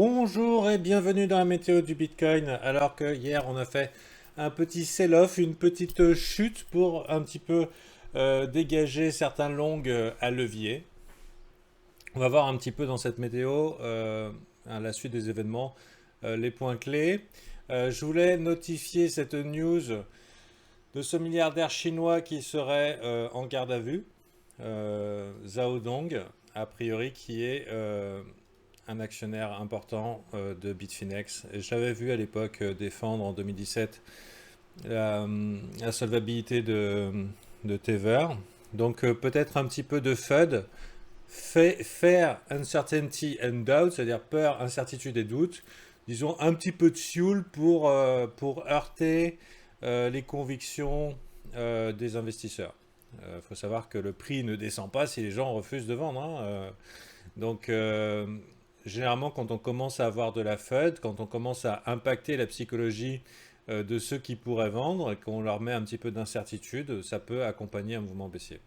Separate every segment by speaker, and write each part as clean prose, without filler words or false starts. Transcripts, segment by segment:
Speaker 1: Bonjour et bienvenue dans la météo du Bitcoin. Alors que hier on a fait un petit sell-off, une petite chute pour un petit peu dégager certains longs à levier. On va voir un petit peu dans cette météo, à la suite des événements, les points clés. Je voulais notifier cette news de ce milliardaire chinois qui serait en garde à vue, Zhao Dong, a priori qui est un actionnaire important de Bitfinex. Et je l'avais vu à l'époque défendre en 2017 la solvabilité de Tether. Donc peut-être un petit peu de FUD, Fear, Uncertainty and Doubt, c'est-à-dire peur, incertitude et doute. Disons un petit peu de fuel pour heurter les convictions des investisseurs. Il faut savoir que le prix ne descend pas si les gens refusent de vendre, hein. Donc, généralement, quand on commence à avoir de la FUD, quand on commence à impacter la psychologie de ceux qui pourraient vendre et qu'on leur met un petit peu d'incertitude, ça peut accompagner un mouvement baissier.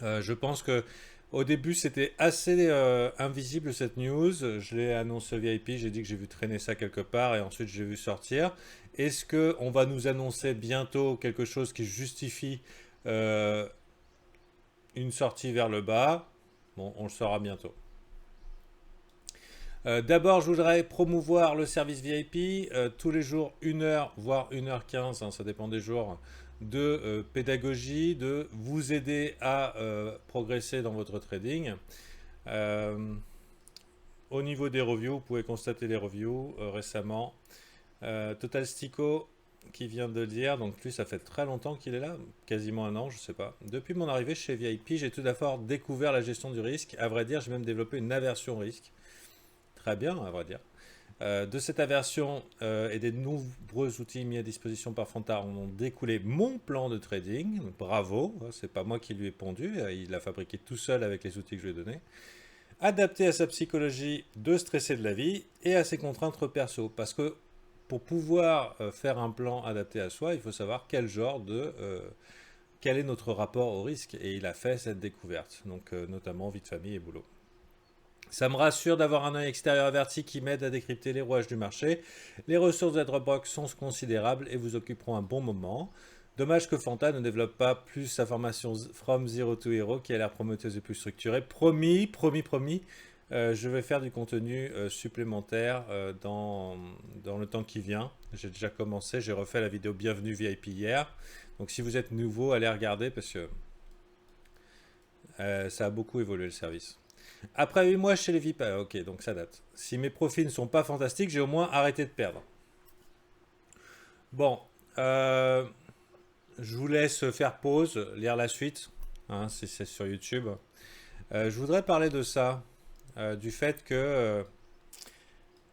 Speaker 1: Je pense que au début, c'était assez invisible cette news. Je l'ai annoncé VIP, j'ai dit que j'ai vu traîner ça quelque part et ensuite j'ai vu sortir. Est-ce qu'on va nous annoncer bientôt quelque chose qui justifie euh, une sortie vers le bas? Bon, on le saura bientôt. D'abord, je voudrais promouvoir le service VIP. Tous les jours, 1 heure, voire 1h15, hein, ça dépend des jours, de pédagogie, de vous aider à progresser dans votre trading. Euh, Au niveau des reviews, vous pouvez constater les reviews récemment. Total Stico qui vient de le dire, donc lui ça fait très longtemps qu'il est là, quasiment un an, je sais pas. Depuis mon arrivée chez VIP, j'ai tout d'abord découvert la gestion du risque. À vrai dire, j'ai même développé une aversion au risque. Très bien, à vrai dire. De cette aversion et des nombreux outils mis à disposition par Frontard, on a découlé mon plan de trading. Bravo, c'est pas moi qui lui ai pondu, il l'a fabriqué tout seul avec les outils que je lui ai donnés. Adapté à sa psychologie de stresser de la vie et à ses contraintes perso. Parce que pour pouvoir faire un plan adapté à soi, il faut savoir quel est notre rapport au risque. Et il a fait cette découverte, donc notamment vie de famille et boulot. Ça me rassure d'avoir un œil extérieur averti qui m'aide à décrypter les rouages du marché. Les ressources de Dropbox sont considérables et vous occuperont un bon moment. Dommage que Fanta ne développe pas plus sa formation From Zero to Hero qui a l'air prometteuse et plus structurée. Promis, promis, promis. Je vais faire du contenu supplémentaire dans le temps qui vient. J'ai déjà commencé, j'ai refait la vidéo Bienvenue VIP hier. Donc si vous êtes nouveau, allez regarder parce que ça a beaucoup évolué le service. Après 8 mois chez les VIP, ok, donc ça date. Si mes profits ne sont pas fantastiques, j'ai au moins arrêté de perdre. Bon, je vous laisse faire pause, lire la suite, hein, si c'est sur YouTube. Je voudrais parler de ça, du fait que,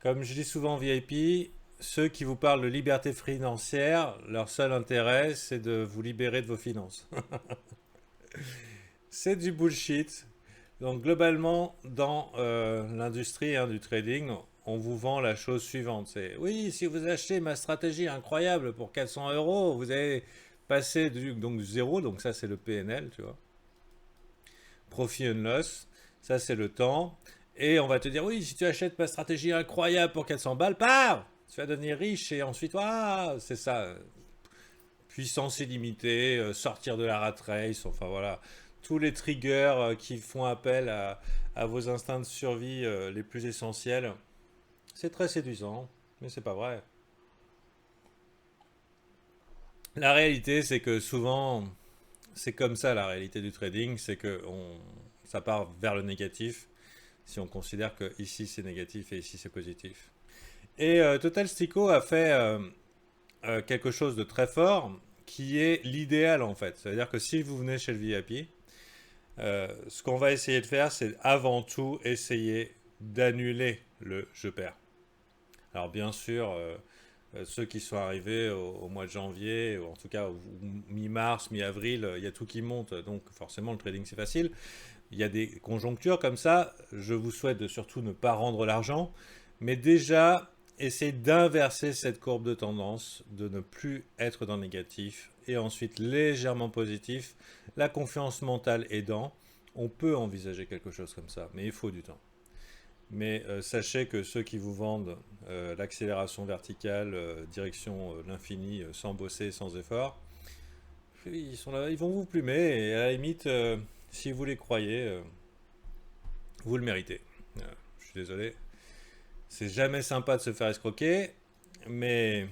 Speaker 1: comme je dis souvent en VIP, ceux qui vous parlent de liberté financière, leur seul intérêt, c'est de vous libérer de vos finances. C'est du bullshit. Donc globalement, dans l'industrie du trading, on vous vend la chose suivante. C'est oui, si vous achetez ma stratégie incroyable pour 400 euros, vous allez passer donc zéro, donc ça c'est le PNL, tu vois. Profit and loss, ça c'est le temps. Et on va te dire, oui, si tu achètes ma stratégie incroyable pour 400 balles, paf, tu vas devenir riche et ensuite, ah, c'est ça, puissance illimitée, sortir de la rat race, enfin voilà, tous les triggers qui font appel à vos instincts de survie les plus essentiels. C'est très séduisant, mais c'est pas vrai. La réalité, c'est que souvent, c'est comme ça la réalité du trading, c'est que ça part vers le négatif si on considère que ici c'est négatif et ici c'est positif. Et Total Stico a fait quelque chose de très fort qui est l'idéal en fait. C'est-à-dire que si vous venez chez le VIP, ce qu'on va essayer de faire, c'est avant tout essayer d'annuler le je perds. Alors bien sûr, ceux qui sont arrivés au mois de janvier, ou en tout cas mi-mars, mi-avril, il y a tout qui monte, donc forcément le trading c'est facile. Il y a des conjonctures comme ça, je vous souhaite de surtout ne pas rendre l'argent, mais déjà essayez d'inverser cette courbe de tendance, de ne plus être dans le négatif, et ensuite légèrement positif, la confiance mentale aidant, on peut envisager quelque chose comme ça, mais il faut du temps. Mais sachez que ceux qui vous vendent l'accélération verticale, direction l'infini, sans bosser, sans effort, ils sont là, ils vont vous plumer et à la limite, si vous les croyez, vous le méritez. Je suis désolé. C'est jamais sympa de se faire escroquer, mais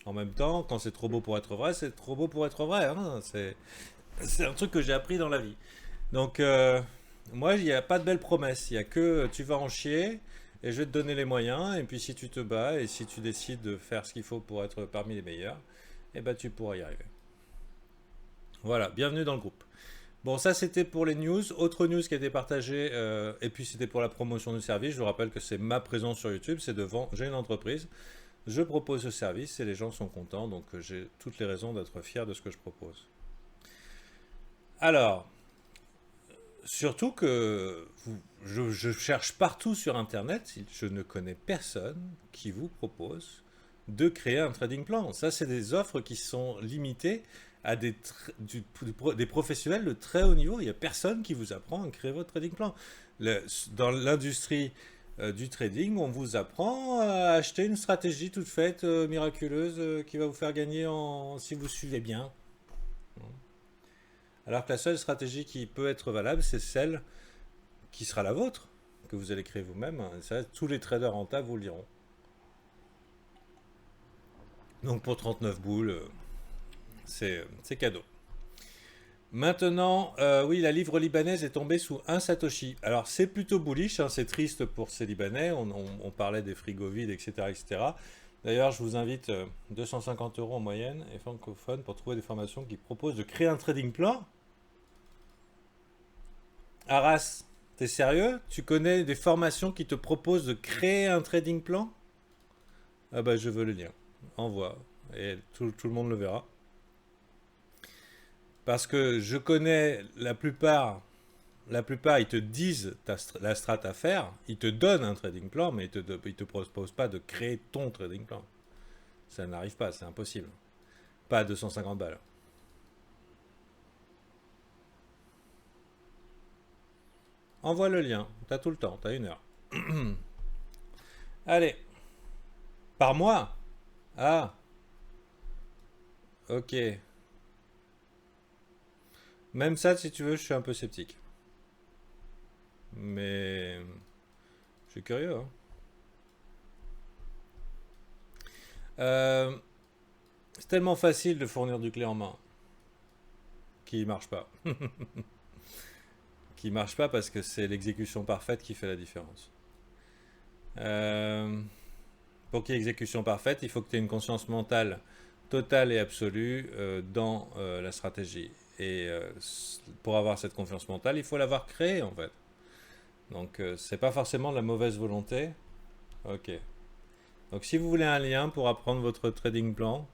Speaker 1: en même temps, quand c'est trop beau pour être vrai, c'est trop beau pour être vrai, hein. C'est un truc que j'ai appris dans la vie. Donc, moi, il n'y a pas de belles promesses. Il n'y a que tu vas en chier et je vais te donner les moyens. Et puis, si tu te bats et si tu décides de faire ce qu'il faut pour être parmi les meilleurs, eh ben, tu pourras y arriver. Voilà, bienvenue dans le groupe. Bon, ça c'était pour les news. Autre news qui a été partagée, et puis c'était pour la promotion du service. Je vous rappelle que c'est ma présence sur YouTube, c'est devant. J'ai une entreprise, je propose ce service et les gens sont contents, donc j'ai toutes les raisons d'être fier de ce que je propose. Alors, surtout que je cherche partout sur Internet, je ne connais personne qui vous propose de créer un trading plan. Ça, c'est des offres qui sont limitées à des professionnels de très haut niveau. Il n'y a personne qui vous apprend à créer votre trading plan. Dans l'industrie du trading, on vous apprend à acheter une stratégie toute faite, miraculeuse, qui va vous faire gagner si vous suivez bien. Alors que la seule stratégie qui peut être valable, c'est celle qui sera la vôtre, que vous allez créer vous-même. Ça, tous les traders rentables vous le diront. Donc pour 39 boules, c'est cadeau. Maintenant, oui, la livre libanaise est tombée sous un Satoshi. Alors c'est plutôt bullish, hein, c'est triste pour ces Libanais. On parlait des frigos vides, etc., etc. D'ailleurs, je vous invite 250 € en moyenne et francophone pour trouver des formations qui proposent de créer un trading plan. Arras, t'es sérieux? Tu connais des formations qui te proposent de créer un trading plan? Ah bah je veux le lien. Envoie. Et tout le monde le verra. Parce que je connais la plupart ils te disent la strat à faire, ils te donnent un trading plan, mais ils te proposent pas de créer ton trading plan. Ça n'arrive pas, c'est impossible. Pas à 250 balles. Envoie le lien, t'as tout le temps, t'as 1 heure. Allez, par mois? Ah, ok. Même ça, si tu veux, je suis un peu sceptique. Mais je suis curieux, hein. C'est tellement facile de fournir du clé en main qui marche pas. Qui marche pas parce que c'est l'exécution parfaite qui fait la différence. Euh, pour qu'il y ait exécution parfaite, il faut que tu aies une conscience mentale totale et absolue dans la stratégie. Et pour avoir cette confiance mentale, il faut l'avoir créée en fait. Donc c'est pas forcément de la mauvaise volonté. Ok. Donc si vous voulez un lien pour apprendre votre trading plan,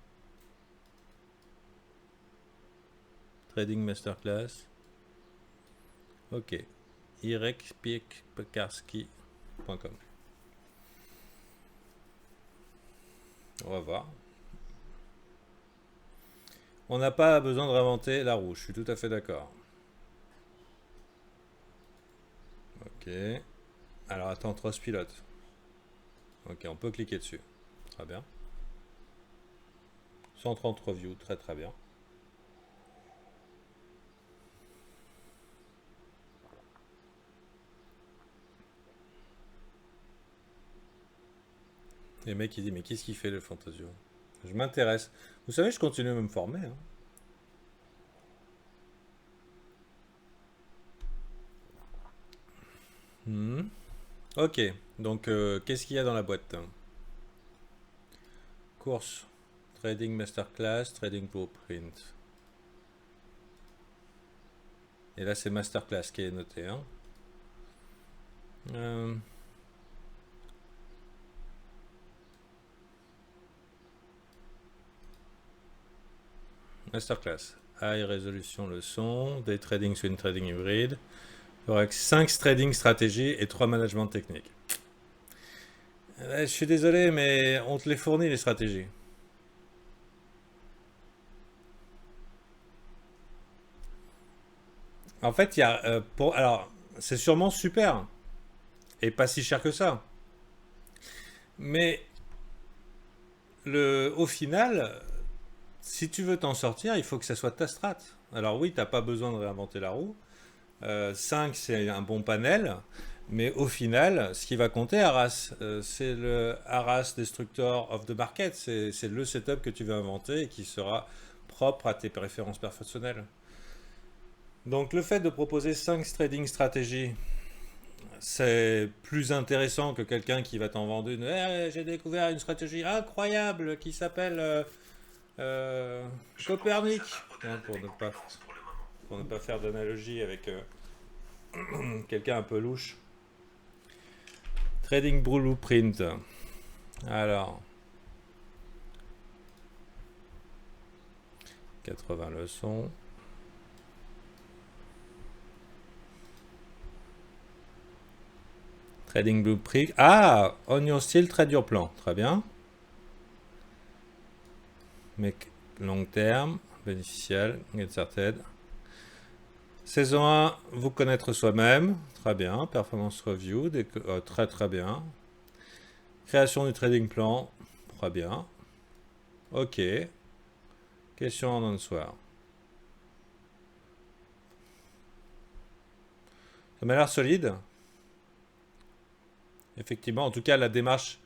Speaker 1: trading masterclass, ok. irekpiekarski.com. On va voir. On n'a pas besoin de réinventer la roue, je suis tout à fait d'accord. Ok. Alors attends, Trustpilot. Ok, on peut cliquer dessus. Très bien. 130 reviews, très très bien. Et le mec il dit mais qu'est-ce qu'il fait le Fantasio? Je m'intéresse. Vous savez, je continue à me former, hein. Hmm. Ok, donc qu'est-ce qu'il y a dans la boîte? Course, Trading Masterclass, Trading Blueprint. Et là c'est Masterclass qui est noté, hein. Euh, Masterclass. High résolution leçon, Day Trading, Swing Trading hybride. Forex, 5 trading stratégies et 3 management techniques. Je suis désolé, mais on te les fournit les stratégies. En fait, il y a alors c'est sûrement super, Et pas si cher que ça. Mais au final, si tu veux t'en sortir, il faut que ça soit ta strat. Alors oui, t'as pas besoin de réinventer la roue. 5, c'est un bon panel. Mais au final, ce qui va compter, Arras, c'est le Arras Destructor of the Market. C'est le setup que tu veux inventer et qui sera propre à tes préférences personnelles. Donc le fait de proposer 5 trading stratégies, c'est plus intéressant que quelqu'un qui va t'en vendre une. Eh, j'ai découvert une stratégie incroyable qui s'appelle Copernic. Hein, pour ne pas faire d'analogie avec quelqu'un un peu louche. Trading Blueprint. Alors, 80 leçons. Trading Blueprint. Ah, Onion Style, trade your plan. Très bien. Mec, long terme, bénéficial, get started. Saison 1, vous connaître soi-même. Très bien. Performance review. Très très bien. Création du trading plan. Très bien. Ok. Question en answer. Ça m'a l'air solide. Effectivement, en tout cas, la démarche.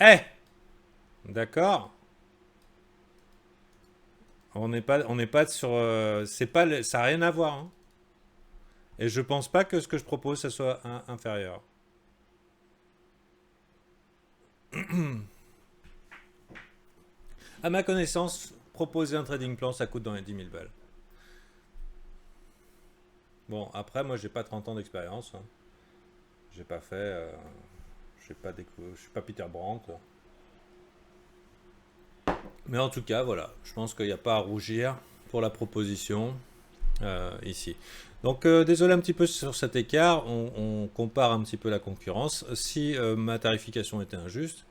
Speaker 1: Eh, d'accord. On n'est pas sur. C'est pas, ça n'a rien à voir. Hein. Et je pense pas que ce que je propose, ça soit inférieur. À ma connaissance, proposer un trading plan, ça coûte dans les 10 000 balles. Bon, après, moi, j'ai pas 30 ans d'expérience. Hein. J'ai pas fait. Je suis pas Peter Brandt. Mais en tout cas, voilà. Je pense qu'il n'y a pas à rougir pour la proposition ici. Donc, désolé un petit peu sur cet écart. On compare un petit peu la concurrence. Si ma tarification était injuste,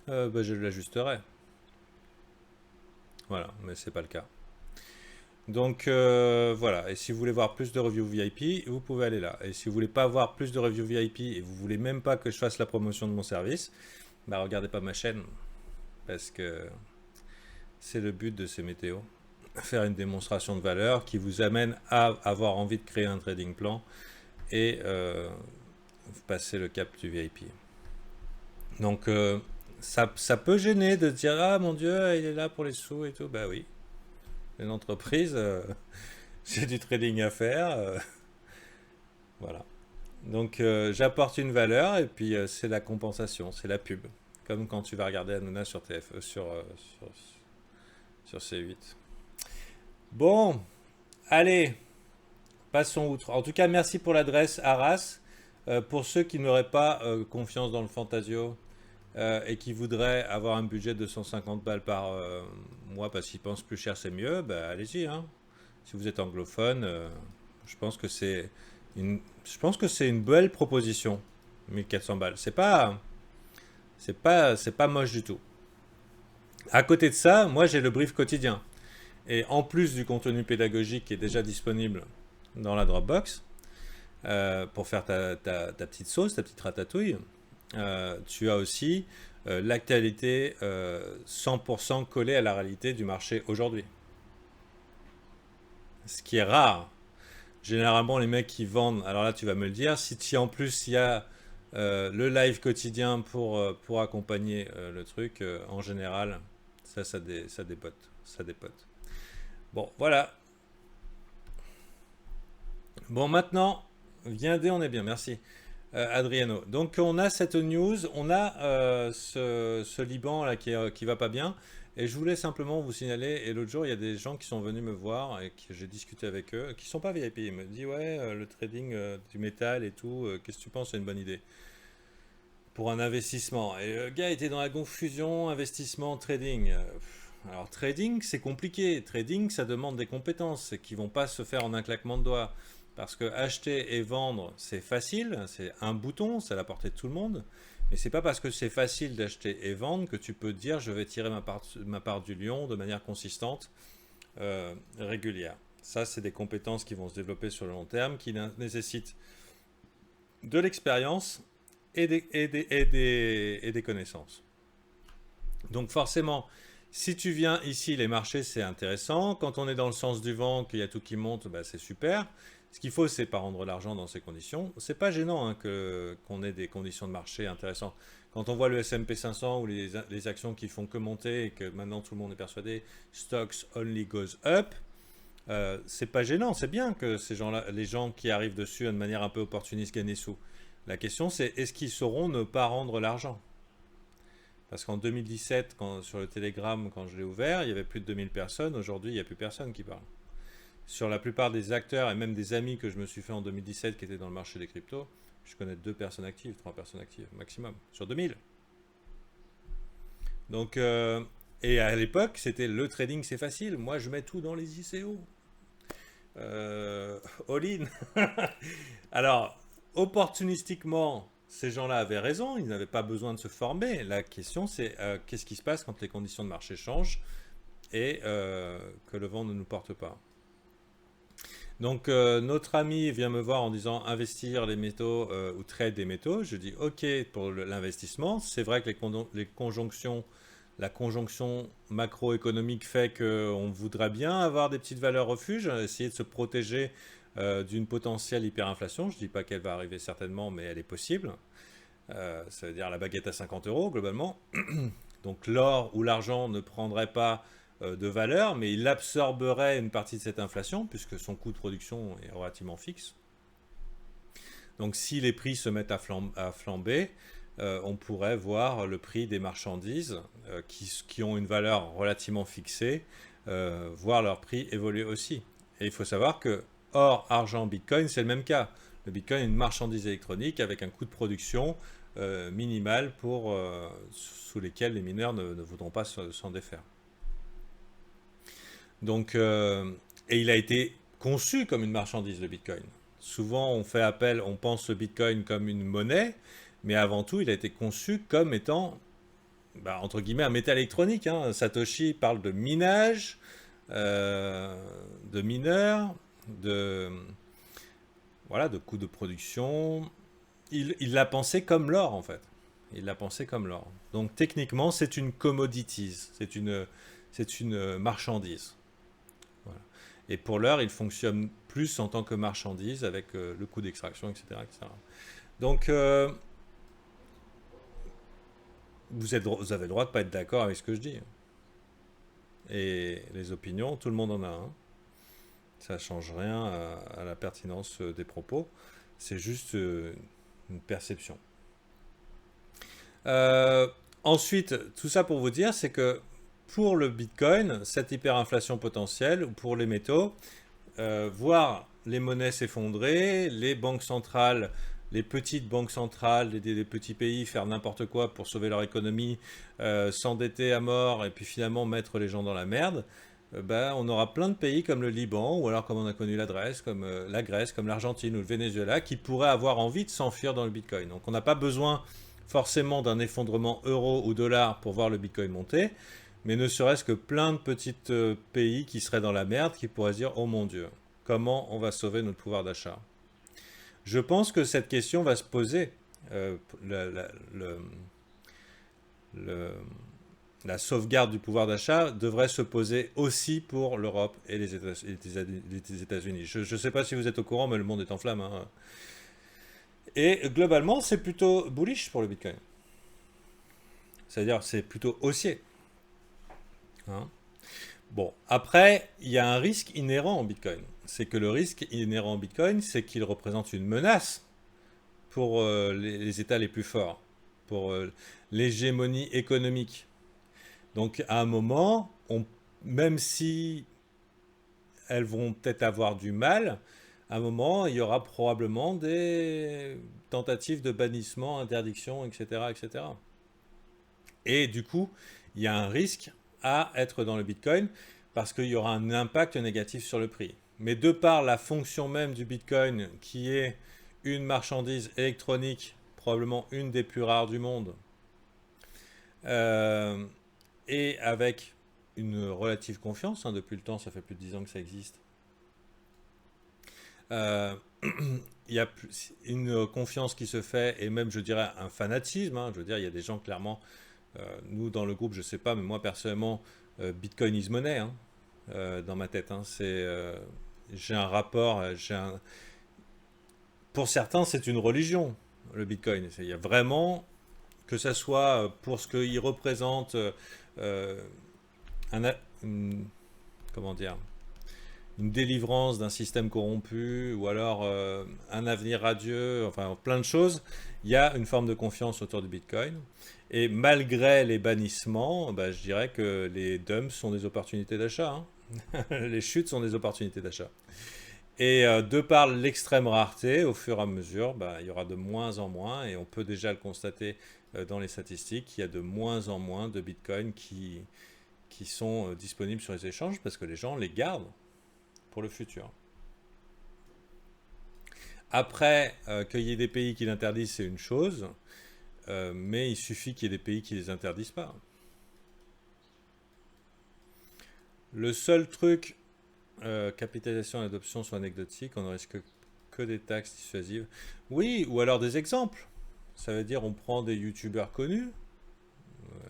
Speaker 1: bah, je l'ajusterais. Voilà, mais c'est pas le cas. Donc voilà, et si vous voulez voir plus de reviews VIP, vous pouvez aller là. Et si vous voulez pas voir plus de reviews VIP et vous voulez même pas que je fasse la promotion de mon service, bah regardez pas ma chaîne, parce que c'est le but de ces météos. Faire une démonstration de valeur qui vous amène à avoir envie de créer un trading plan et passer le cap du VIP. Donc ça peut gêner de dire ah mon Dieu, il est là pour les sous et tout. Bah oui, une entreprise, j'ai du trading à faire. Voilà. Donc j'apporte une valeur et puis c'est la compensation, c'est la pub. Comme quand tu vas regarder Hanouna sur TF, sur C8. Bon, allez, passons outre. En tout cas, merci pour l'adresse Arras. Pour ceux qui n'auraient pas confiance dans le Fantasio et qui voudraient avoir un budget de 150 balles par mois parce qu'ils pensent plus cher c'est mieux, bah, allez-y. Hein. Si vous êtes anglophone, je pense que c'est une belle proposition. 1400 balles. C'est pas moche du tout. À côté de ça, moi j'ai le brief quotidien. Et en plus du contenu pédagogique qui est déjà disponible dans la Dropbox, pour faire ta petite sauce, ta petite ratatouille, tu as aussi l'actualité 100% collée à la réalité du marché aujourd'hui. Ce qui est rare. Généralement, les mecs qui vendent, alors là tu vas me le dire, si en plus il y a le live quotidien pour accompagner le truc, en général, ça dépote. Ça dépote. Bon, voilà. Bon, maintenant, viendez, on est bien, merci. Adriano. Donc on a cette news, on a ce Liban là qui va pas bien. Et je voulais simplement vous signaler, et l'autre jour il y a des gens qui sont venus me voir et que j'ai discuté avec eux, qui sont pas VIP. Ils me disent ouais, le trading du métal et tout, qu'est-ce que tu penses c'est une bonne idée pour un investissement. Et le gars était dans la confusion, investissement, trading. Alors trading c'est compliqué, trading ça demande des compétences qui vont pas se faire en un claquement de doigts. Parce que acheter et vendre, c'est facile, c'est un bouton, c'est à la portée de tout le monde. Mais c'est pas parce que c'est facile d'acheter et vendre que tu peux dire je vais tirer ma part du lion de manière consistante, régulière. Ça, c'est des compétences qui vont se développer sur le long terme, qui nécessitent de l'expérience et des connaissances. Donc forcément, si tu viens ici, les marchés, c'est intéressant. Quand on est dans le sens du vent, qu'il y a tout qui monte, bah, c'est super. Ce qu'il faut, c'est pas rendre l'argent dans ces conditions. C'est pas gênant hein, qu'on ait des conditions de marché intéressantes. Quand on voit le S&P 500 ou les actions qui font que monter et que maintenant tout le monde est persuadé, stocks only goes up, c'est pas gênant. C'est bien que ces gens-là, les gens qui arrivent dessus de manière un peu opportuniste gagnent des sous. La question, c'est est-ce qu'ils sauront ne pas rendre l'argent? Parce qu'en 2017, sur le Telegram, quand je l'ai ouvert, il y avait plus de 2000 personnes. Aujourd'hui, il n'y a plus personne qui parle. Sur la plupart des acteurs et même des amis que je me suis fait en 2017 qui étaient dans le marché des cryptos, je connais 2 personnes actives, 3 personnes actives maximum, sur 2000. Donc, et à l'époque, c'était le trading, c'est facile. Moi, je mets tout dans les ICO. All-in. Alors, opportunistiquement, ces gens-là avaient raison, ils n'avaient pas besoin de se former. La question, c'est qu'est-ce qui se passe quand les conditions de marché changent et que le vent ne nous porte pas. Donc, notre ami vient me voir en disant investir les métaux ou trade des métaux. Je dis OK pour l'investissement. C'est vrai que la conjonction macroéconomique fait qu'on voudrait bien avoir des petites valeurs refuges, essayer de se protéger d'une potentielle hyperinflation. Je ne dis pas qu'elle va arriver certainement, mais elle est possible. Ça veut dire la baguette à 50 euros globalement. Donc l'or ou l'argent ne prendrait pas de valeur, mais il absorberait une partie de cette inflation puisque son coût de production est relativement fixe. Donc si les prix se mettent à flamber, on pourrait voir le prix des marchandises qui ont une valeur relativement fixée, voir leur prix évoluer aussi. Et il faut savoir que or, argent, bitcoin, c'est le même cas. Le bitcoin est une marchandise électronique avec un coût de production minimal sous lesquels les mineurs ne voudront pas s'en défaire. Donc, et il a été conçu comme une marchandise, le bitcoin. Souvent, on pense le bitcoin comme une monnaie, mais avant tout, il a été conçu comme étant, entre guillemets, un métal électronique. Hein. Satoshi parle de minage, de mineurs, voilà, de coûts de production. Il l'a pensé comme l'or, en fait. Il l'a pensé comme l'or. Donc, techniquement, c'est une commodities, c'est une marchandise. Voilà. Et pour l'heure, il fonctionne plus en tant que marchandise avec le coût d'extraction, etc., etc. Donc, vous avez le droit de ne pas être d'accord avec ce que je dis. Et les opinions, tout le monde en a un. Ça ne change rien à la pertinence des propos. C'est juste une perception. Ensuite, tout ça pour vous dire, c'est que pour le Bitcoin, cette hyperinflation potentielle, ou pour les métaux, voir les monnaies s'effondrer, les banques centrales, les petites banques centrales des petits pays faire n'importe quoi pour sauver leur économie, s'endetter à mort et puis finalement mettre les gens dans la merde, on aura plein de pays comme le Liban, ou alors comme on a connu la Grèce, comme l'Argentine ou le Venezuela, qui pourraient avoir envie de s'enfuir dans le Bitcoin. Donc on n'a pas besoin forcément d'un effondrement euro ou dollar pour voir le Bitcoin monter, mais ne serait-ce que plein de petits pays qui seraient dans la merde, qui pourraient se dire « Oh mon Dieu, comment on va sauver notre pouvoir d'achat ?» Je pense que cette question va se poser. La sauvegarde du pouvoir d'achat devrait se poser aussi pour l'Europe et les États-Unis. Je ne sais pas si vous êtes au courant, mais le monde est en flammes. Hein. Et globalement, c'est plutôt bullish pour le Bitcoin. C'est-à-dire, c'est plutôt haussier. Hein. Bon, après, il y a un risque inhérent au Bitcoin. C'est que le risque inhérent au Bitcoin, c'est qu'il représente une menace pour les États les plus forts, pour l'hégémonie économique. Donc, à un moment, même si elles vont peut-être avoir du mal, à un moment, il y aura probablement des tentatives de bannissement, interdiction, etc., etc. Et du coup, il y a un risque à être dans le Bitcoin parce qu'il y aura un impact négatif sur le prix. Mais de par la fonction même du Bitcoin, qui est une marchandise électronique, probablement une des plus rares du monde, et avec une relative confiance, hein, depuis le temps, ça fait plus de 10 ans que ça existe, il y a une confiance qui se fait, et même, je dirais, un fanatisme, hein. Je veux dire, il y a des gens, clairement, nous, dans le groupe, je sais pas, mais moi, personnellement, Bitcoin is money, hein, dans ma tête, hein. J'ai un rapport, pour certains, c'est une religion, le Bitcoin. Il y a vraiment, que ça soit pour ce qu'il représente, euh, un, comment dire, une délivrance d'un système corrompu, ou alors un avenir radieux, enfin plein de choses, il y a une forme de confiance autour du Bitcoin. Et malgré les bannissements, bah, je dirais que les dumps sont des opportunités d'achat, hein. Les chutes sont des opportunités d'achat. Et de par l'extrême rareté, au fur et à mesure, bah, il y aura de moins en moins, et on peut déjà le constater dans les statistiques, il y a de moins en moins de Bitcoin qui sont disponibles sur les échanges parce que les gens les gardent pour le futur. Après, qu'il y ait des pays qui l'interdisent, c'est une chose, mais il suffit qu'il y ait des pays qui ne les interdisent pas. Le seul truc, capitalisation et adoption sont anecdotiques, on ne risque que des taxes dissuasives. Oui, ou alors des exemples. Ça veut dire on prend des youtubeurs connus,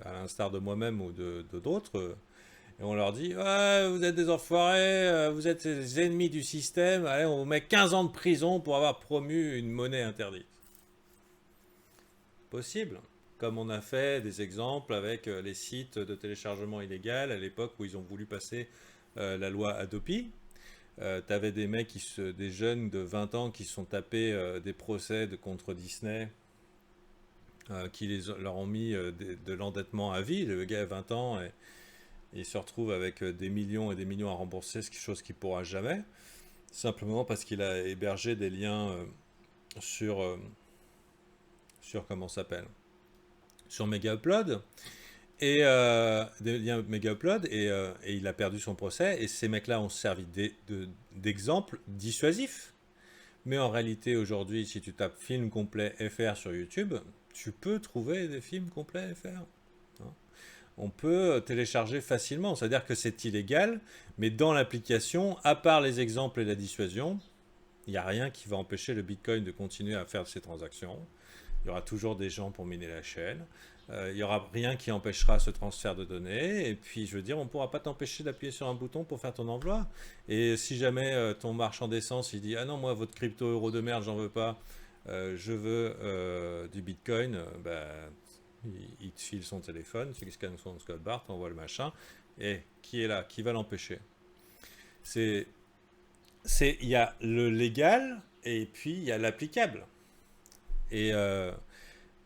Speaker 1: à l'instar de moi-même ou de d'autres, et on leur dit ouais, vous êtes des enfoirés, vous êtes des ennemis du système, allez, on vous met 15 ans de prison pour avoir promu une monnaie interdite. Possible. Comme on a fait des exemples avec les sites de téléchargement illégal à l'époque où ils ont voulu passer la loi Adopi. T'avais des mecs, des jeunes de 20 ans qui se sont tapés des procès contre Disney, leur ont mis de l'endettement à vie. Le gars a 20 ans et il se retrouve avec des millions et des millions à rembourser, chose qu'il ne pourra jamais, simplement parce qu'il a hébergé des liens sur comment ça s'appelle, sur Mega Upload, et des liens Mega Upload, et il a perdu son procès, et ces mecs-là ont servi d'exemples dissuasifs. Mais en réalité, aujourd'hui, si tu tapes film complet FR sur YouTube, tu peux trouver des films complets FR. Hein. On peut télécharger facilement, c'est-à-dire que c'est illégal, mais dans l'application, à part les exemples et la dissuasion, il n'y a rien qui va empêcher le Bitcoin de continuer à faire ses transactions. Il y aura toujours des gens pour miner la chaîne. Il n'y aura rien qui empêchera ce transfert de données. Et puis, je veux dire, on ne pourra pas t'empêcher d'appuyer sur un bouton pour faire ton envoi. Et si jamais ton marchand d'essence, il dit « Ah non, moi, votre crypto-euro de merde, j'en veux pas. Je veux du Bitcoin. Bah, il te file son téléphone, tu scannes son code barre, tu envoies le machin. Et qui est là? Qui va l'empêcher? C'est, il y a le légal et puis il y a l'applicable. Et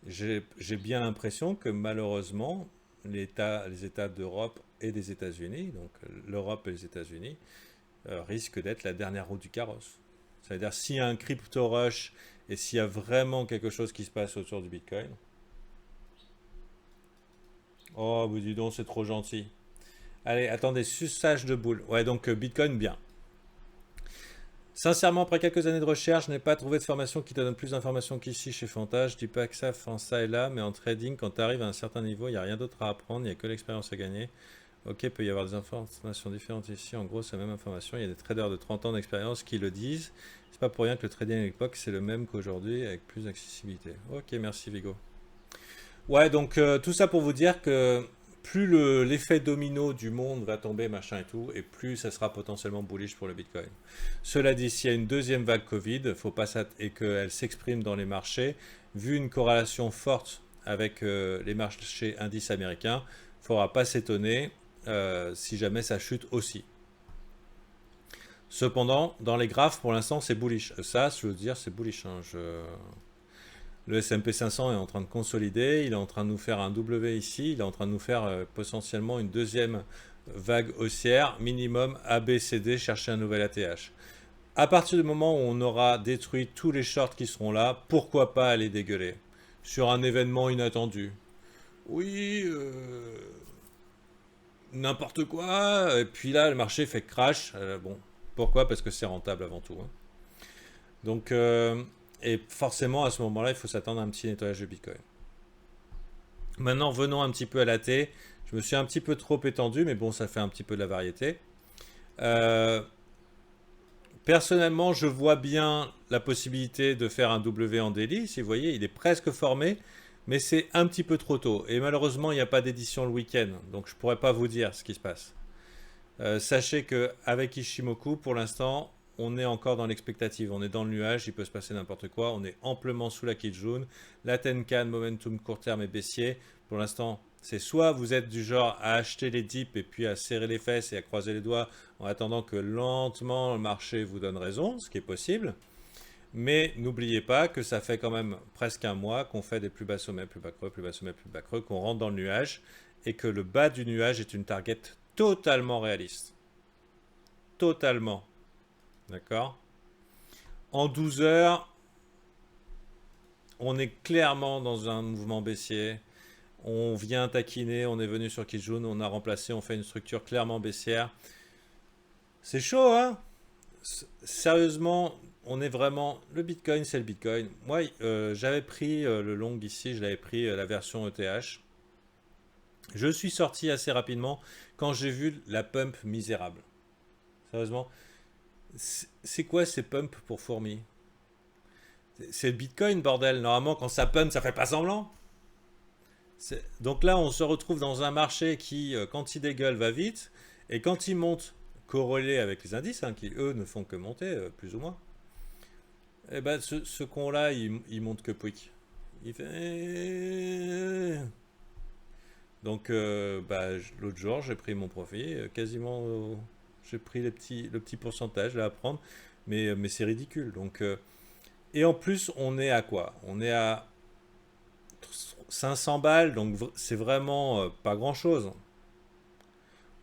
Speaker 1: j'ai bien l'impression que malheureusement, les États d'Europe et des États-Unis, donc l'Europe et les États-Unis, risquent d'être la dernière roue du carrosse. C'est-à-dire, s'il y a un crypto rush et s'il y a vraiment quelque chose qui se passe autour du Bitcoin, oh, vous dis donc, c'est trop gentil. Allez, attendez, suçage de boule. Ouais, donc Bitcoin, bien. Sincèrement, après quelques années de recherche, je n'ai pas trouvé de formation qui te donne plus d'informations qu'ici chez Fanta. Je dis pas que ça, enfin, ça et là, mais en trading, quand tu arrives à un certain niveau, il n'y a rien d'autre à apprendre, il n'y a que l'expérience à gagner. Ok, il peut y avoir des informations différentes ici. En gros, c'est la même information. Il y a des traders de 30 ans d'expérience qui le disent. C'est pas pour rien que le trading à l'époque, c'est le même qu'aujourd'hui, avec plus d'accessibilité. Ok, merci Vigo. Ouais, donc tout ça pour vous dire que plus l'effet domino du monde va tomber, machin et tout, et plus ça sera potentiellement bullish pour le Bitcoin. Cela dit, s'il y a une deuxième vague Covid, faut pas et qu'elle s'exprime dans les marchés, vu une corrélation forte avec les marchés indices américains, il ne faudra pas s'étonner si jamais ça chute aussi. Cependant, dans les graphes, pour l'instant, c'est bullish. Ça, je veux dire, c'est bullish. Hein. Le S&P 500 est en train de consolider, il est en train de nous faire un W ici, il est en train de nous faire potentiellement une deuxième vague haussière, minimum ABCD, chercher un nouvel ATH. À partir du moment où on aura détruit tous les shorts qui seront là, pourquoi pas aller dégueuler sur un événement inattendu? Oui, n'importe quoi, et puis là le marché fait crash. Bon, pourquoi? Parce que c'est rentable avant tout. Hein. Donc, et forcément, à ce moment-là, il faut s'attendre à un petit nettoyage de Bitcoin. Maintenant, venons un petit peu à la thé. Je me suis un petit peu trop étendu, mais bon, ça fait un petit peu de la variété. Personnellement, je vois bien la possibilité de faire un W en daily. Si vous voyez, il est presque formé, mais c'est un petit peu trop tôt. Et malheureusement, il n'y a pas d'édition le week-end, donc je ne pourrais pas vous dire ce qui se passe. Sachez qu'avec Ishimoku, pour l'instant, on est encore dans l'expectative. On est dans le nuage, il peut se passer n'importe quoi. On est amplement sous la Kijun. La Tenkan, momentum court terme et baissier. Pour l'instant, c'est soit vous êtes du genre à acheter les dips et puis à serrer les fesses et à croiser les doigts en attendant que lentement le marché vous donne raison, ce qui est possible. Mais n'oubliez pas que ça fait quand même presque un mois qu'on fait des plus bas sommets, plus bas creux, plus bas sommets, plus bas creux, qu'on rentre dans le nuage et que le bas du nuage est une target totalement réaliste. Totalement. D'accord? En 12 heures, on est clairement dans un mouvement baissier. On vient taquiner, on est venu sur Kijun, on a remplacé, on fait une structure clairement baissière. C'est chaud, hein? Sérieusement, on est vraiment... Le Bitcoin, c'est le Bitcoin. Moi, j'avais pris le long ici, je l'avais pris la version ETH. Je suis sorti assez rapidement quand j'ai vu la pump misérable. Sérieusement, c'est quoi ces pumps pour fourmis? C'est le Bitcoin, bordel. Normalement, quand ça pump, ça fait pas semblant. Donc là, on se retrouve dans un marché qui, quand il dégueule, va vite. Et quand il monte, corrélé avec les indices, hein, qui eux ne font que monter, plus ou moins. Et ben, ce con-là, il monte que pouic. Il fait... Donc, l'autre jour, j'ai pris mon profit, quasiment, j'ai pris le petit pourcentage là à prendre, mais c'est ridicule. Donc, et en plus, on est à quoi? On est à 500 balles, donc c'est vraiment pas grand-chose.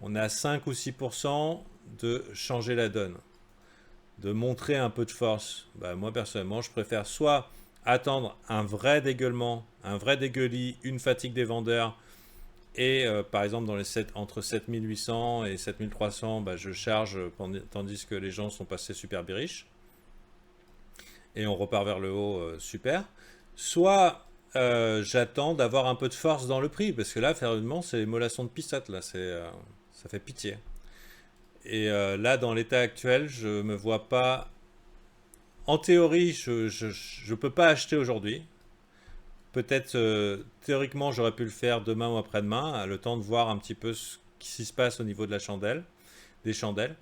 Speaker 1: On est à 5 ou 6% de changer la donne, de montrer un peu de force. Bah, moi, personnellement, je préfère soit attendre un vrai dégueulement, un vrai dégueulis, une fatigue des vendeurs, et par exemple, entre 7800 et 7300, bah, je charge tandis que les gens sont passés super biriches. Et on repart vers le haut, super. Soit j'attends d'avoir un peu de force dans le prix, parce que là, sérieusement, c'est mollassons de pissotte, là, ça fait pitié. Et là, dans l'état actuel, je me vois pas... En théorie, je peux pas acheter aujourd'hui. Peut-être, théoriquement, j'aurais pu le faire demain ou après-demain, le temps de voir un petit peu ce qui se passe au niveau de la chandelle, des chandelles.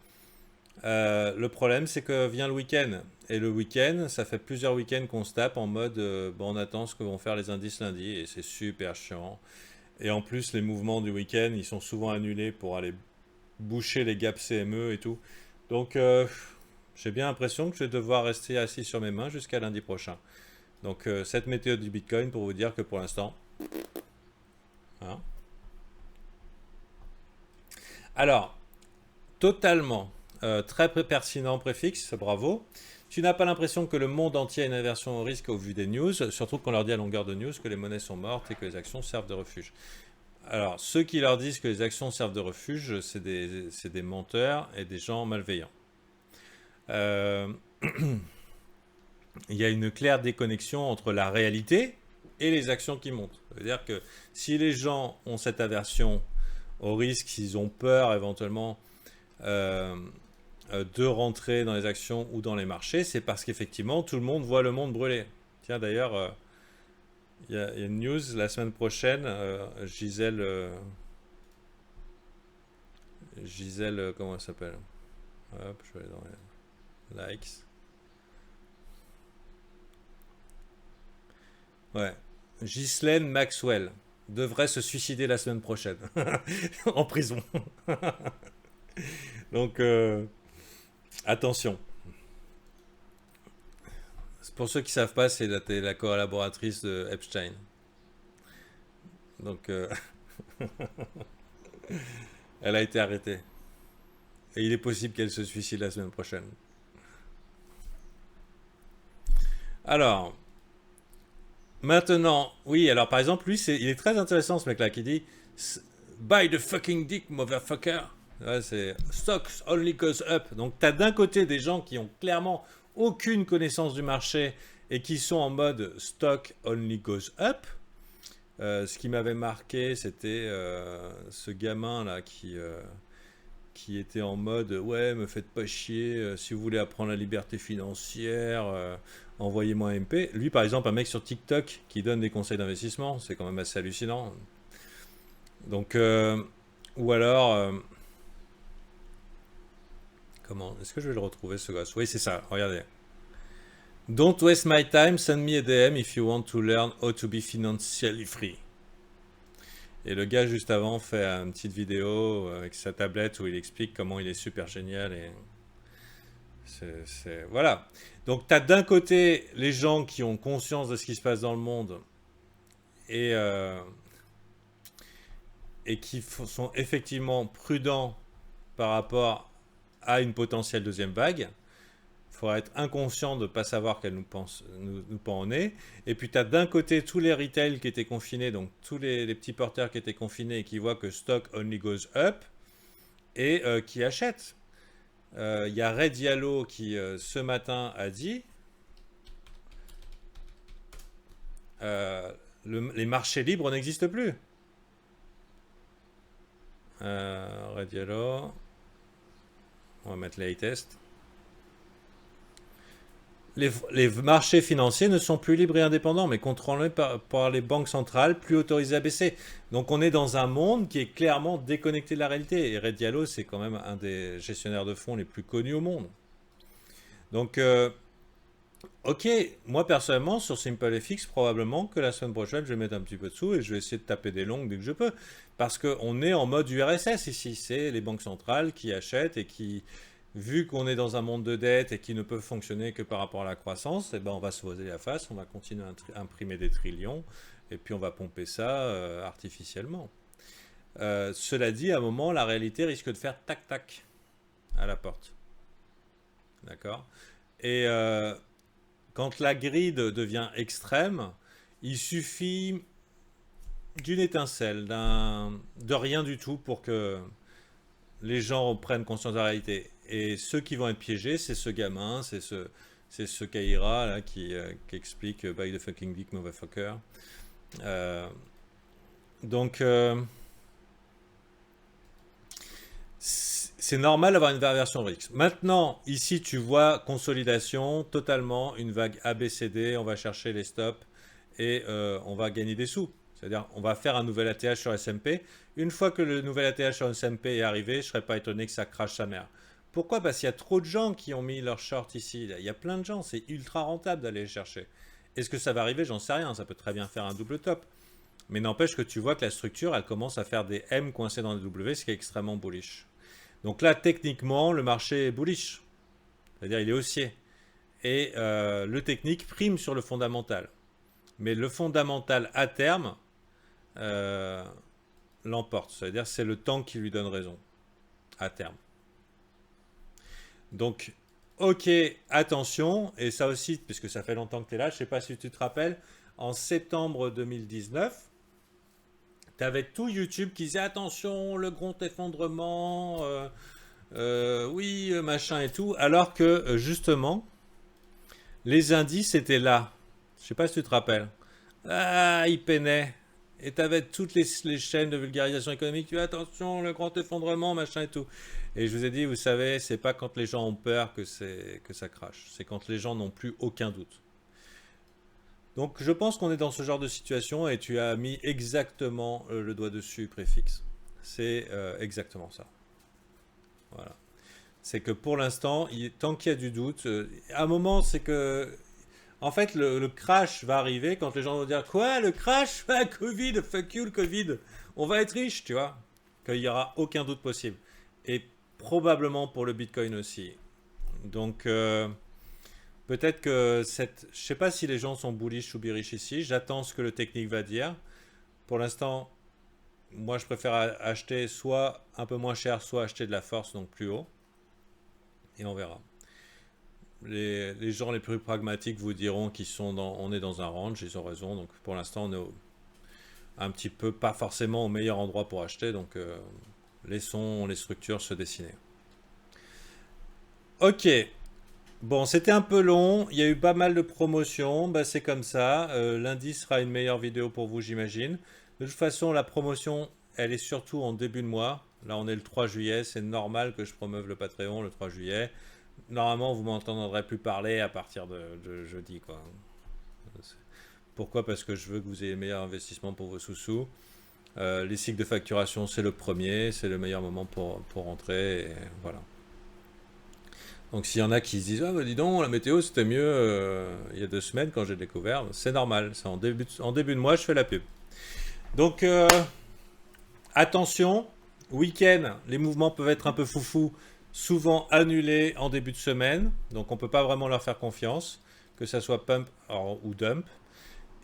Speaker 1: Le problème, c'est que vient le week-end. Et le week-end, ça fait plusieurs week-ends qu'on se tape en mode bon, on attend ce que vont faire les indices lundi. Et c'est super chiant. Et en plus, les mouvements du week-end, ils sont souvent annulés pour aller boucher les gaps CME et tout. Donc, j'ai bien l'impression que je vais devoir rester assis sur mes mains jusqu'à lundi prochain. Donc, cette météo du Bitcoin pour vous dire que pour l'instant. Hein. Alors, totalement. Très pertinent préfixe, bravo. Tu n'as pas l'impression que le monde entier a une aversion au risque au vu des news, surtout qu'on leur dit à longueur de news que les monnaies sont mortes et que les actions servent de refuge. Alors, ceux qui leur disent que les actions servent de refuge, c'est des menteurs et des gens malveillants. Euh, il y a une claire déconnexion entre la réalité et les actions qui montent. C'est-à-dire que si les gens ont cette aversion au risque, s'ils ont peur éventuellement de rentrer dans les actions ou dans les marchés, c'est parce qu'effectivement tout le monde voit le monde brûler. Tiens d'ailleurs, il y a une news la semaine prochaine, Gisèle, comment elle s'appelle? Hop, je vais aller dans les likes. Ouais. Ghislaine Maxwell devrait se suicider la semaine prochaine en prison. Donc attention. Pour ceux qui savent pas, c'est la collaboratrice de Epstein. Donc elle a été arrêtée. Et il est possible qu'elle se suicide la semaine prochaine. Alors, maintenant, oui, alors par exemple, lui, il est très intéressant ce mec-là qui dit Buy the fucking dick, motherfucker. Ouais, c'est Stocks only goes up. Donc, tu as d'un côté des gens qui ont clairement aucune connaissance du marché et qui sont en mode stock only goes up. Ce qui m'avait marqué, c'était ce gamin là qui qui était en mode ouais, me faites pas chier, si vous voulez apprendre la liberté financière, envoyez-moi un MP. Lui, par exemple, un mec sur TikTok qui donne des conseils d'investissement, c'est quand même assez hallucinant. Donc, ou alors, comment, est-ce que je vais le retrouver ce gosse? Oui, c'est ça, regardez. Don't waste my time, send me a DM if you want to learn how to be financially free. Et le gars juste avant fait une petite vidéo avec sa tablette où il explique comment il est super génial et voilà. Donc tu as d'un côté les gens qui ont conscience de ce qui se passe dans le monde et, euh, et qui sont effectivement prudents par rapport à une potentielle deuxième vague. Il faudra être inconscient de ne pas savoir qu'elle nous pend au nez. Et puis tu as d'un côté tous les retail qui étaient confinés, donc tous les petits porteurs qui étaient confinés et qui voient que stock only goes up et qui achètent. Il y a Ray Diallo qui ce matin a dit les marchés libres n'existent plus. Ray Diallo, on va mettre les tests. Les marchés financiers ne sont plus libres et indépendants, mais contrôlés par les banques centrales, plus autorisés à baisser. Donc on est dans un monde qui est clairement déconnecté de la réalité. Et Ray Diallo, c'est quand même un des gestionnaires de fonds les plus connus au monde. Donc, ok, moi personnellement, sur SimpleFX, probablement que la semaine prochaine, je vais mettre un petit peu de sous et je vais essayer de taper des longues dès que je peux. Parce qu'on est en mode URSS ici. C'est les banques centrales qui achètent et qui... Vu qu'on est dans un monde de dette et qui ne peut fonctionner que par rapport à la croissance, eh ben on va se voiler la face, on va continuer à imprimer des trillions et puis on va pomper ça artificiellement. Cela dit, à un moment, la réalité risque de faire tac-tac à la porte. D'accord? Et quand la grid devient extrême, il suffit d'une étincelle, de rien du tout pour que les gens prennent conscience de la réalité. Et ceux qui vont être piégés, c'est ce gamin, c'est ce Kaira là, qui explique by the fucking dick motherfucker. Donc, c'est normal d'avoir une version RIX. Maintenant, ici, tu vois consolidation, totalement, une vague ABCD, on va chercher les stops et on va gagner des sous. C'est-à-dire, on va faire un nouvel ATH sur SMP. Une fois que le nouvel ATH sur SMP est arrivé, je ne serais pas étonné que ça crache sa mère. Pourquoi? Parce qu'il y a trop de gens qui ont mis leur short ici. Il y a plein de gens, c'est ultra rentable d'aller les chercher. Est-ce que ça va arriver? J'en sais rien, ça peut très bien faire un double top. Mais n'empêche que tu vois que la structure, elle commence à faire des M coincés dans les W, ce qui est extrêmement bullish. Donc là, techniquement, le marché est bullish. C'est-à-dire, il est haussier. Et le technique prime sur le fondamental. Mais le fondamental, à terme, l'emporte. C'est-à-dire, c'est le temps qui lui donne raison. À terme. Donc, ok, attention. Et ça aussi, puisque ça fait longtemps que tu es là, je ne sais pas si tu te rappelles, en septembre 2019, tu avais tout YouTube qui disait attention, le grand effondrement, oui, machin et tout, alors que justement, les indices étaient là. Je sais pas si tu te rappelles. Ah, ils peinaient. Et tu avais toutes les chaînes de vulgarisation économique. Tu dis attention, le grand effondrement, machin et tout. Et je vous ai dit, vous savez, c'est pas quand les gens ont peur que ça crache. C'est quand les gens n'ont plus aucun doute. Donc je pense qu'on est dans ce genre de situation et tu as mis exactement le doigt dessus, préfixe. C'est exactement ça. Voilà. C'est que pour l'instant, tant qu'il y a du doute, à un moment, c'est que... En fait, le crash va arriver quand les gens vont dire quoi, le crash, ah, Covid, fuck you le Covid, on va être riche, tu vois. Qu'il n'y aura aucun doute possible. Et probablement pour le Bitcoin aussi. Donc... peut-être que je sais pas si les gens sont bullish ou bearish ici. J'attends ce que le technique va dire. Pour l'instant, moi je préfère acheter soit un peu moins cher, soit acheter de la force, donc plus haut. Et on verra. Les gens les plus pragmatiques vous diront on est dans un range, ils ont raison. Donc pour l'instant, on est un petit peu, pas forcément au meilleur endroit pour acheter. Donc laissons les structures se dessiner. Ok. Bon, c'était un peu long, il y a eu pas mal de promotions, bah, c'est comme ça. Lundi sera une meilleure vidéo pour vous, j'imagine. De toute façon, la promotion elle est surtout en début de mois. Là, on est le 3 juillet. C'est normal que je promeuve le Patreon le 3 juillet. Normalement, vous m'entendrez plus parler à partir de jeudi, quoi. Pourquoi? Parce que je veux que vous ayez le meilleur investissement pour vos sous-sous. Les cycles de facturation, c'est le premier. C'est le meilleur moment pour rentrer. Et voilà. Donc s'il y en a qui se disent ah bah dis donc la météo c'était mieux il y a 2 semaines quand j'ai découvert, c'est normal, c'est en début de mois je fais la pub. Donc attention, week-end, les mouvements peuvent être un peu foufou, souvent annulés en début de semaine, donc on peut pas vraiment leur faire confiance, que ça soit pump ou dump.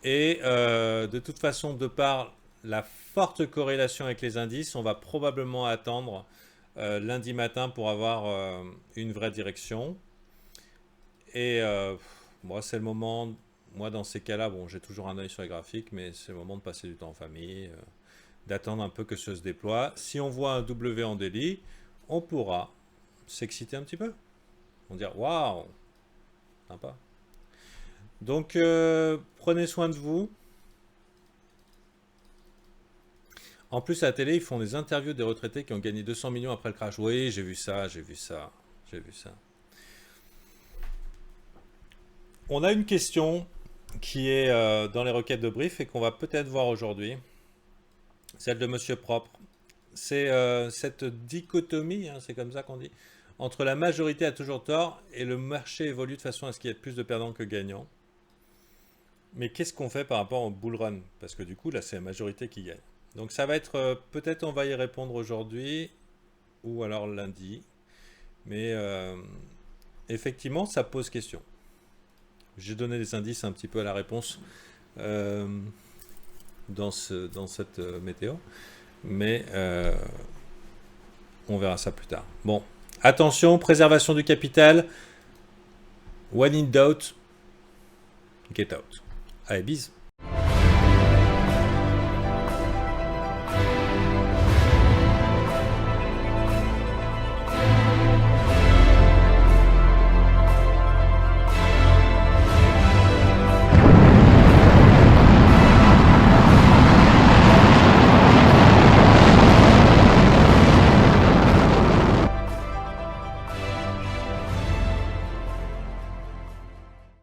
Speaker 1: Et de toute façon, de par la forte corrélation avec les indices, on va probablement attendre lundi matin pour avoir une vraie direction. Et moi, c'est le moment, moi dans ces cas-là, bon, j'ai toujours un œil sur les graphiques, mais c'est le moment de passer du temps en famille, d'attendre un peu que ça se déploie. Si on voit un W en daily, on pourra s'exciter un petit peu. On dire waouh, sympa. Donc prenez soin de vous. En plus, à la télé, ils font des interviews des retraités qui ont gagné 200 millions après le crash. Oui, j'ai vu ça, j'ai vu ça, j'ai vu ça. On a une question qui est dans les requêtes de brief et qu'on va peut-être voir aujourd'hui. Celle de Monsieur Propre. C'est cette dichotomie, hein, c'est comme ça qu'on dit, entre la majorité a toujours tort et le marché évolue de façon à ce qu'il y ait plus de perdants que gagnants. Mais qu'est-ce qu'on fait par rapport au bull run? Parce que du coup, là, c'est la majorité qui gagne. Donc ça va être, peut-être on va y répondre aujourd'hui, ou alors lundi. Mais effectivement, ça pose question. J'ai donné des indices un petit peu à la réponse dans cette météo. Mais on verra ça plus tard. Bon, attention, préservation du capital. When in doubt, get out. Allez, bis.